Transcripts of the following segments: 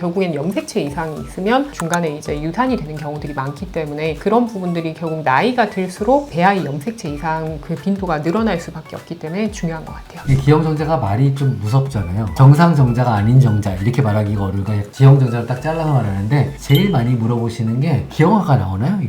결국엔 염색체 이상이 있으면 중간에 이제 유산이 되는 경우들이 많기 때문에 그런 부분들이 결국 나이가 들수록 배아의 염색체 이상 그 빈도가 늘어날 수밖에 없기 때문에 중요한 것 같아요. 이 기형정자가 말이 좀 무섭잖아요. 정상정자가 아닌 정자 이렇게 말하기가 어려우니까 기형정자를 딱 잘라서 말하는데 제일 많이 물어보시는 게 기형아가 나오나요?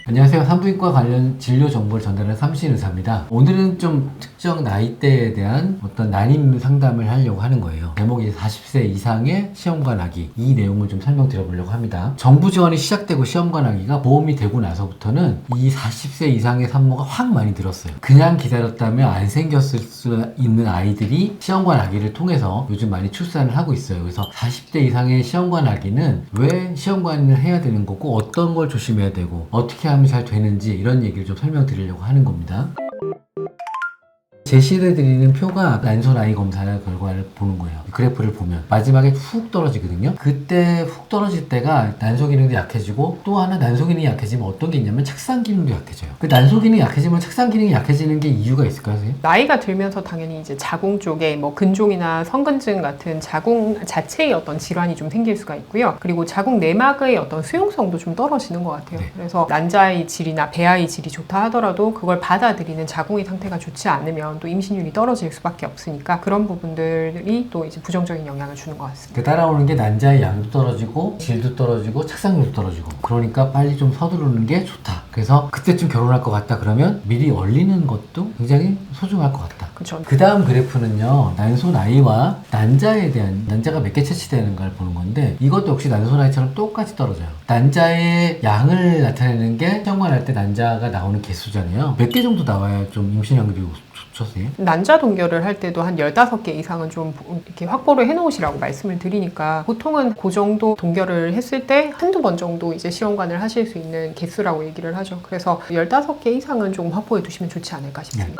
안녕하세요. 산부인과 관련 진료 정보를 전달하는 삼신 의사입니다. 오늘은 좀 특정 나이대에 대한 어떤 난임 상담을 하려고 하는 거예요. 제목이 40세 이상의 시험관 아기, 이 내용을 좀 설명드려보려고 합니다. 정부 지원이 시작되고 시험관 아기가 보험이 되고 나서부터는 이 40세 이상의 산모가 확 많이 늘었어요. 그냥 기다렸다면 안 생겼을 수 있는 아이들이 시험관 아기를 통해서 요즘 많이 출산을 하고 있어요. 그래서 40대 이상의 시험관 아기는 왜 시험관을 해야 되는 거고 어떤 걸 조심해야 되고 어떻게 하면 잘 되는지 이런 얘기를 좀 설명드리려고 하는 겁니다. 제시해드리는 표가 난소 나이 검사 결과를 보는 거예요. 그래프를 보면 마지막에 훅 떨어지거든요. 그때 훅 떨어질 때가 난소 기능도 약해지고 또 하나 난소 기능이 약해지면 어떤 게 있냐면 착상 기능도 약해져요. 그 난소 기능이 약해지면 착상 기능이 약해지는 게 이유가 있을까요, 선생님? 나이가 들면서 당연히 이제 자궁 쪽에 뭐 근종이나 성근증 같은 자궁 자체의 어떤 질환이 좀 생길 수가 있고요. 그리고 자궁 내막의 어떤 수용성도 좀 떨어지는 것 같아요. 네. 그래서 난자의 질이나 배아의 질이 좋다 하더라도 그걸 받아들이는 자궁의 상태가 좋지 않으면 또 임신율이 떨어질 수밖에 없으니까 그런 부분들이 또 이제 부정적인 영향을 주는 것 같습니다. 그 따라오는 게 난자의 양도 떨어지고 질도 떨어지고 착상률도 떨어지고 그러니까 빨리 좀 서두르는 게 좋다. 그래서 그때쯤 결혼할 것 같다 그러면 미리 얼리는 것도 굉장히 소중할 것 같다. 그렇죠. 그 다음 그래프는요, 난소 나이와 난자에 대한, 난자가 몇 개 채취되는가를 보는 건데 이것도 역시 난소 나이처럼 똑같이 떨어져요. 난자의 양을 나타내는 게 시험관 할 때 난자가 나오는 개수잖아요. 몇 개 정도 나와야 좀 임신 확률이 좋죠, 선생님? 난자 동결을 할 때도 한 15개 이상은 좀 이렇게 확보를 해놓으시라고 말씀을 드리니까 보통은 그 정도 동결을 했을 때 한두 번 정도 이제 시험관을 하실 수 있는 개수라고 얘기를 하죠. 그래서 15개 이상은 조금 확보해 두시면 좋지 않을까 싶습니다.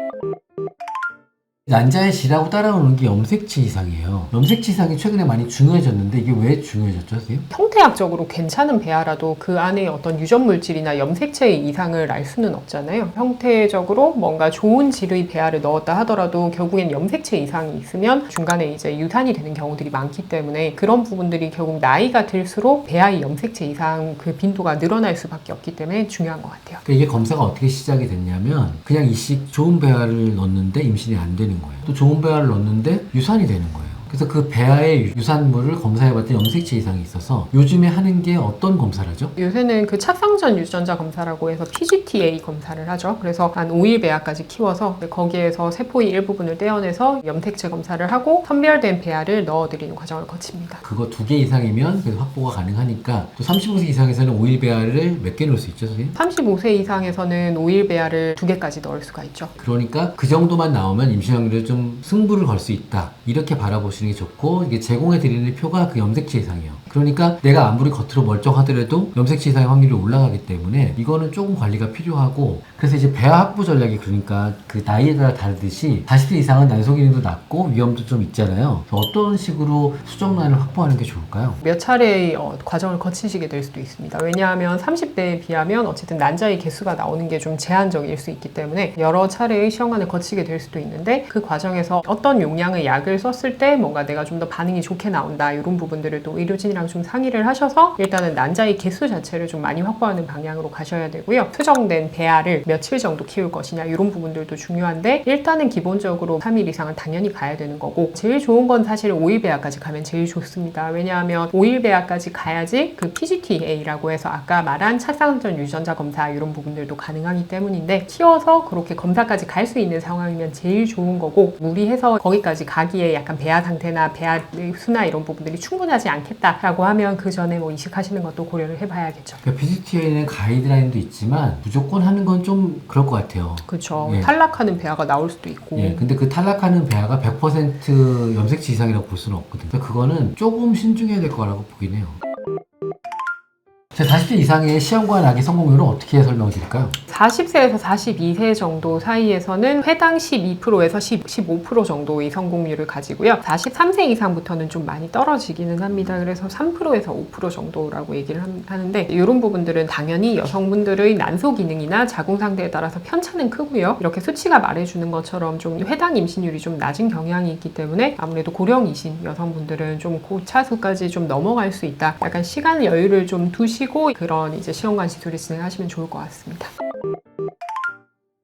난자의 질하고 따라오는 게 염색체 이상이에요. 염색체 이상이 최근에 많이 중요해졌는데 이게 왜 중요해졌죠, 선생님? 형태학적으로 괜찮은 배아라도 그 안에 어떤 유전물질이나 염색체의 이상을 알 수는 없잖아요. 형태적으로 뭔가 좋은 질의 배아를 넣었다 하더라도 결국엔 염색체 이상이 있으면 중간에 이제 유산이 되는 경우들이 많기 때문에 그런 부분들이 결국 나이가 들수록 배아의 염색체 이상 그 빈도가 늘어날 수밖에 없기 때문에 중요한 것 같아요. 그러니까 이게 검사가 어떻게 시작이 됐냐면 그냥 일식 좋은 배아를 넣었는데 임신이 안 되는 거예요. 또 좋은 배아를 넣었는데 유산이 되는 거예요. 그래서 그 배아의 유산물을 검사해봤더니 염색체 이상이 있어서 요즘에 하는 게 어떤 검사를 하죠? 요새는 그 착상전 유전자 검사라고 해서 PGTA 검사를 하죠. 그래서 한 5일 배아까지 키워서 거기에서 세포의 일부분을 떼어내서 염색체 검사를 하고 선별된 배아를 넣어드리는 과정을 거칩니다. 그거 2개 이상이면 그래서 확보가 가능하니까 또 35세 이상에서는 5일 배아를 몇 개 넣을 수 있죠, 선생님? 35세 이상에서는 5일 배아를 2개까지 넣을 수가 있죠. 그러니까 그 정도만 나오면 임신 확률을 좀 승부를 걸 수 있다. 이렇게 바라보시는 게 좋고 이게 제공해 드리는 표가 그 염색체 이상이에요. 그러니까 내가 아무리 겉으로 멀쩡하더라도 염색체 이상의 확률이 올라가기 때문에 이거는 조금 관리가 필요하고 그래서 이제 배아 확보 전략이 그러니까 그 나이에 따라 다르듯이 40세 이상은 난소 기능도 낮고 위험도 좀 있잖아요. 그래서 어떤 식으로 수정란을 확보하는 게 좋을까요? 몇 차례의 과정을 거치시게 될 수도 있습니다. 왜냐하면 30대에 비하면 어쨌든 난자의 개수가 나오는 게 좀 제한적일 수 있기 때문에 여러 차례의 시험관을 거치게 될 수도 있는데 그 과정에서 어떤 용량의 약을 썼을 때 뭔가 내가 좀 더 반응이 좋게 나온다 이런 부분들을 또 의료진이랑 좀 상의를 하셔서 일단은 난자의 개수 자체를 좀 많이 확보하는 방향으로 가셔야 되고요. 수정된 배아를 며칠 정도 키울 것이냐 이런 부분들도 중요한데 일단은 기본적으로 3일 이상은 당연히 가야 되는 거고 제일 좋은 건 사실 5일 배아까지 가면 제일 좋습니다. 왜냐하면 5일 배아까지 가야지 그 PGTA-라고 해서 아까 말한 착상전 유전자 검사 이런 부분들도 가능하기 때문인데 키워서 그렇게 검사까지 갈 수 있는 상황이면 제일 좋은 거고 무리해서 거기까지 가기에 약간 배아 상태나 배아 수나 이런 부분들이 충분하지 않겠다라고 하면 그 전에 뭐 이식하시는 것도 고려를 해봐야겠죠. 그러니까 PGTA는 가이드라인도 있지만 무조건 하는 건 좀 그럴 것 같아요. 그렇죠. 예. 탈락하는 배아가 나올 수도 있고. 예, 근데 그 탈락하는 배아가 100% 염색체 이상이라고 볼 수는 없거든요. 그래서 그거는 조금 신중해야 될 거라고 보긴 해요. 자, 40대 이상의 시험관 아기 성공률은 어떻게 설명드릴까요? 40세에서 42세 정도 사이에서는 회당 12%에서 15% 정도의 성공률을 가지고요. 43세 이상부터는 좀 많이 떨어지기는 합니다. 그래서 3%에서 5% 정도라고 얘기를 하는데 이런 부분들은 당연히 여성분들의 난소 기능이나 자궁 상태에 따라서 편차는 크고요. 이렇게 수치가 말해주는 것처럼 좀 회당 임신율이 좀 낮은 경향이 있기 때문에 아무래도 고령이신 여성분들은 좀 고차수까지 좀 넘어갈 수 있다. 약간 시간 여유를 좀 두시고 그런 이제 시험관 시술을 진행하시면 좋을 것 같습니다.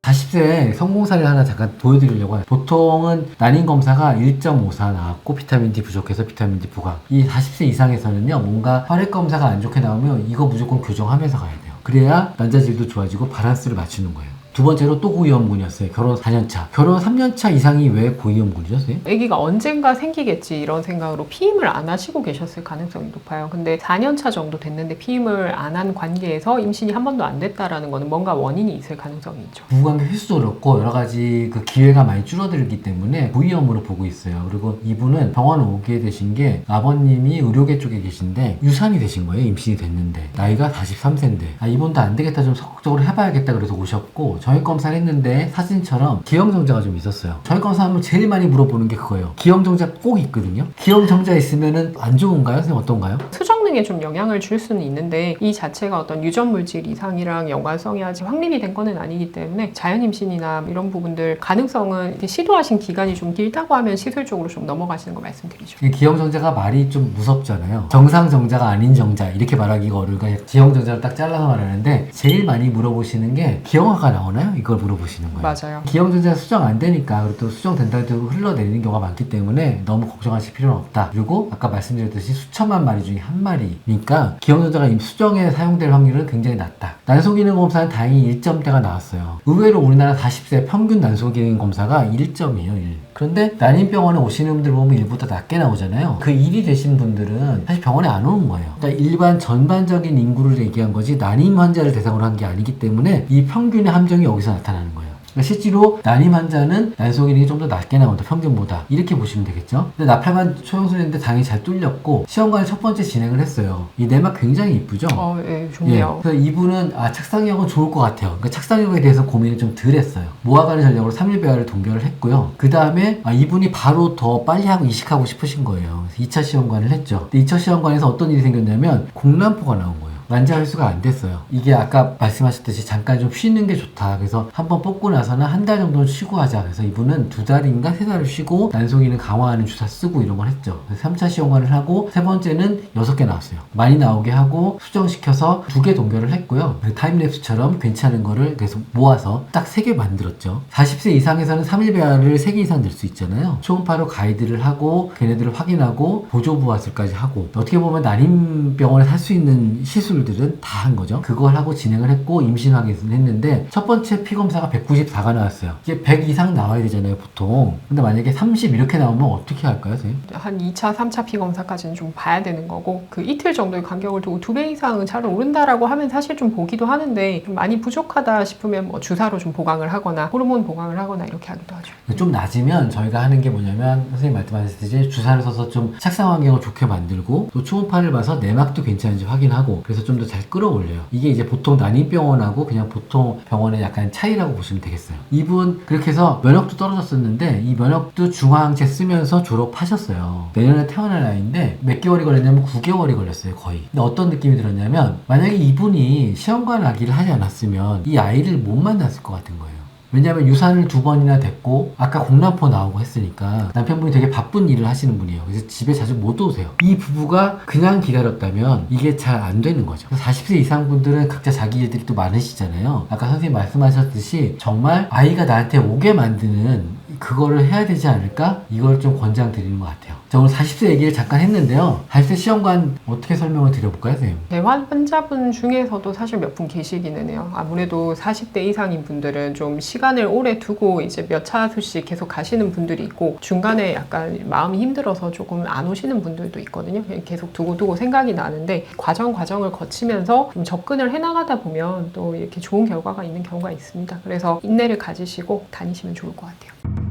40세 성공 사례 하나 잠깐 보여드리려고 해요. 보통은 난임 검사가 1.54 나왔고 비타민 D 부족해서 비타민 D 부각. 이 40세 이상에서는요, 뭔가 혈액 검사가 안 좋게 나오면 이거 무조건 교정하면서 가야 돼요. 그래야 난자질도 좋아지고 밸런스를 맞추는 거예요. 두 번째로 또 고위험군이었어요. 결혼 4년차. 결혼 3년차 이상이 왜 고위험군이죠, 선생님? 아기가 언젠가 생기겠지 이런 생각으로 피임을 안 하시고 계셨을 가능성이 높아요. 근데 4년차 정도 됐는데 피임을 안 한 관계에서 임신이 한 번도 안 됐다라는 거는 뭔가 원인이 있을 가능성이 있죠. 부부관계 횟수도 그렇고 여러 가지 그 기회가 많이 줄어들기 때문에 고위험으로 보고 있어요. 그리고 이분은 병원에 오게 되신 게 아버님이 의료계 쪽에 계신데 유산이 되신 거예요. 임신이 됐는데. 나이가 43세인데. 아, 이분도 안 되겠다. 좀 적극적으로 해봐야겠다. 그래서 오셨고 정액검사를 했는데 사진처럼 기형정자가 좀 있었어요. 정액검사하면 제일 많이 물어보는 게 그거예요. 기형정자 꼭 있거든요. 기형정자 있으면은 안 좋은가요? 선생님 어떤가요? 수정능에 좀 영향을 줄 수는 있는데 이 자체가 어떤 유전물질 이상이랑 연관성이 아직 확립이 된 거는 아니기 때문에 자연 임신이나 이런 부분들 가능성은 이렇게 시도하신 기간이 좀 길다고 하면 시술적으로 좀 넘어가시는 거 말씀드리죠. 기형정자가 말이 좀 무섭잖아요. 정상정자가 아닌 정자 이렇게 말하기가 어려우니까 기형정자를 딱 잘라서 말하는데 제일 많이 물어보시는 게 기형아가 나오나요? 이걸 물어보시는 거예요. 맞아요. 기형정자 수정 안 되니까 그리고 또 수정된다고 해도 흘러내리는 경우가 많기 때문에 너무 걱정하실 필요는 없다. 그리고 아까 말씀드렸듯이 수천만 마리 중에 한 마리니까 기형정자가 수정에 사용될 확률은 굉장히 낮다. 난소기능 검사는 다행히 1점대가 나왔어요. 의외로 우리나라 40세 평균 난소기능 검사가 1점이에요. 1. 그런데 난임병원에 오시는 분들 보면 1보다 낮게 나오잖아요. 그 1이 되신 분들은 사실 병원에 안 오는 거예요. 그러니까 일반 전반적인 인구를 얘기한 거지 난임 환자를 대상으로 한 게 아니기 때문에 이 평균의 함정이 여기서 나타나는 거예요. 그러니까 실제로 난임 환자는 난소기능이 좀 더 낮게 나온다, 평균보다. 이렇게 보시면 되겠죠. 근데 나팔관 초형술인데 당연히 잘 뚫렸고 시험관을 첫 번째 진행을 했어요. 이 내막 굉장히 이쁘죠? 예, 좋네요. 예, 그래서 이분은 착상력은 좋을 것 같아요. 그러니까 착상력에 대해서 고민을 좀 덜 했어요. 모아가는 전략으로 3일 배아를 동결을 했고요. 그 다음에 이분이 바로 더 빨리 하고 이식하고 싶으신 거예요. 그래서 2차 시험관을 했죠. 근데 2차 시험관에서 어떤 일이 생겼냐면 공란포가 나온 거예요. 난자 횟수가 안 됐어요. 이게 아까 말씀하셨듯이 잠깐 좀 쉬는 게 좋다. 그래서 한번 뽑고 나서는 한 달 정도는 쉬고 하자. 그래서 이분은 2달인가 3달을 쉬고 난소기능 강화하는 주사 쓰고 이런 걸 했죠. 그래서 3차 시험관을 하고 세 번째는 6개 나왔어요. 많이 나오게 하고 수정시켜서 2개 동결을 했고요. 타임랩스처럼 괜찮은 거를 계속 모아서 딱 3개 만들었죠. 40세 이상에서는 3일 배아를 3개 이상 늘 수 있잖아요. 초음파로 가이드를 하고 걔네들을 확인하고 보조부하술까지 하고 어떻게 보면 난임병원에서 할 수 있는 시술들은 다 한 거죠. 그걸 하고 진행을 했고 임신 확인을 했는데 첫 번째 피검사가 194가 나왔어요. 이게 100 이상 나와야 되잖아요, 보통. 근데 만약에 30 이렇게 나오면 어떻게 할까요, 선생님? 한 2차, 3차 피검사까지는 좀 봐야 되는 거고 그 이틀 정도의 간격을 두고 2배 이상은 잘 오른다라고 하면 사실 좀 보기도 하는데 좀 많이 부족하다 싶으면 뭐 주사로 좀 보강을 하거나 호르몬 보강을 하거나 이렇게 하기도 하죠. 좀 낮으면 저희가 하는 게 뭐냐면 선생님 말씀하셨듯이 주사를 써서 좀 착상 환경을 좋게 만들고 또 초음파를 봐서 내막도 괜찮은지 확인하고 그래서 좀 더 잘 끌어올려요. 이게 이제 보통 난임병원하고 그냥 보통 병원의 약간 차이라고 보시면 되겠어요. 이분 그렇게 해서 면역도 떨어졌었는데 이 면역도 중화항체 쓰면서 졸업하셨어요. 내년에 태어날 나이인데 몇 개월이 걸렸냐면 9개월이 걸렸어요, 거의. 근데 어떤 느낌이 들었냐면 만약에 이분이 시험관 아기를 하지 않았으면 이 아이를 못 만났을 것 같은 거예요. 왜냐하면 유산을 2번이나 됐고 아까 공란포 나오고 했으니까 남편분이 되게 바쁜 일을 하시는 분이에요. 그래서 집에 자주 못 오세요. 이 부부가 그냥 기다렸다면 이게 잘 안 되는 거죠. 40세 이상 분들은 각자 자기 일들이 또 많으시잖아요. 아까 선생님 말씀하셨듯이 정말 아이가 나한테 오게 만드는 그거를 해야 되지 않을까? 이걸 좀 권장드리는 것 같아요. 자, 오늘 40세 얘기를 잠깐 했는데요. 40세 시험관 어떻게 설명을 드려볼까요, 선생님? 대환 환자분 중에서도 사실 몇 분 계시기는 해요. 아무래도 40대 이상인 분들은 좀 시간을 오래 두고 이제 몇 차수씩 계속 가시는 분들이 있고 중간에 약간 마음이 힘들어서 조금 안 오시는 분들도 있거든요. 계속 두고 생각이 나는데 과정을 거치면서 좀 접근을 해나가다 보면 또 이렇게 좋은 결과가 있는 경우가 있습니다. 그래서 인내를 가지시고 다니시면 좋을 것 같아요.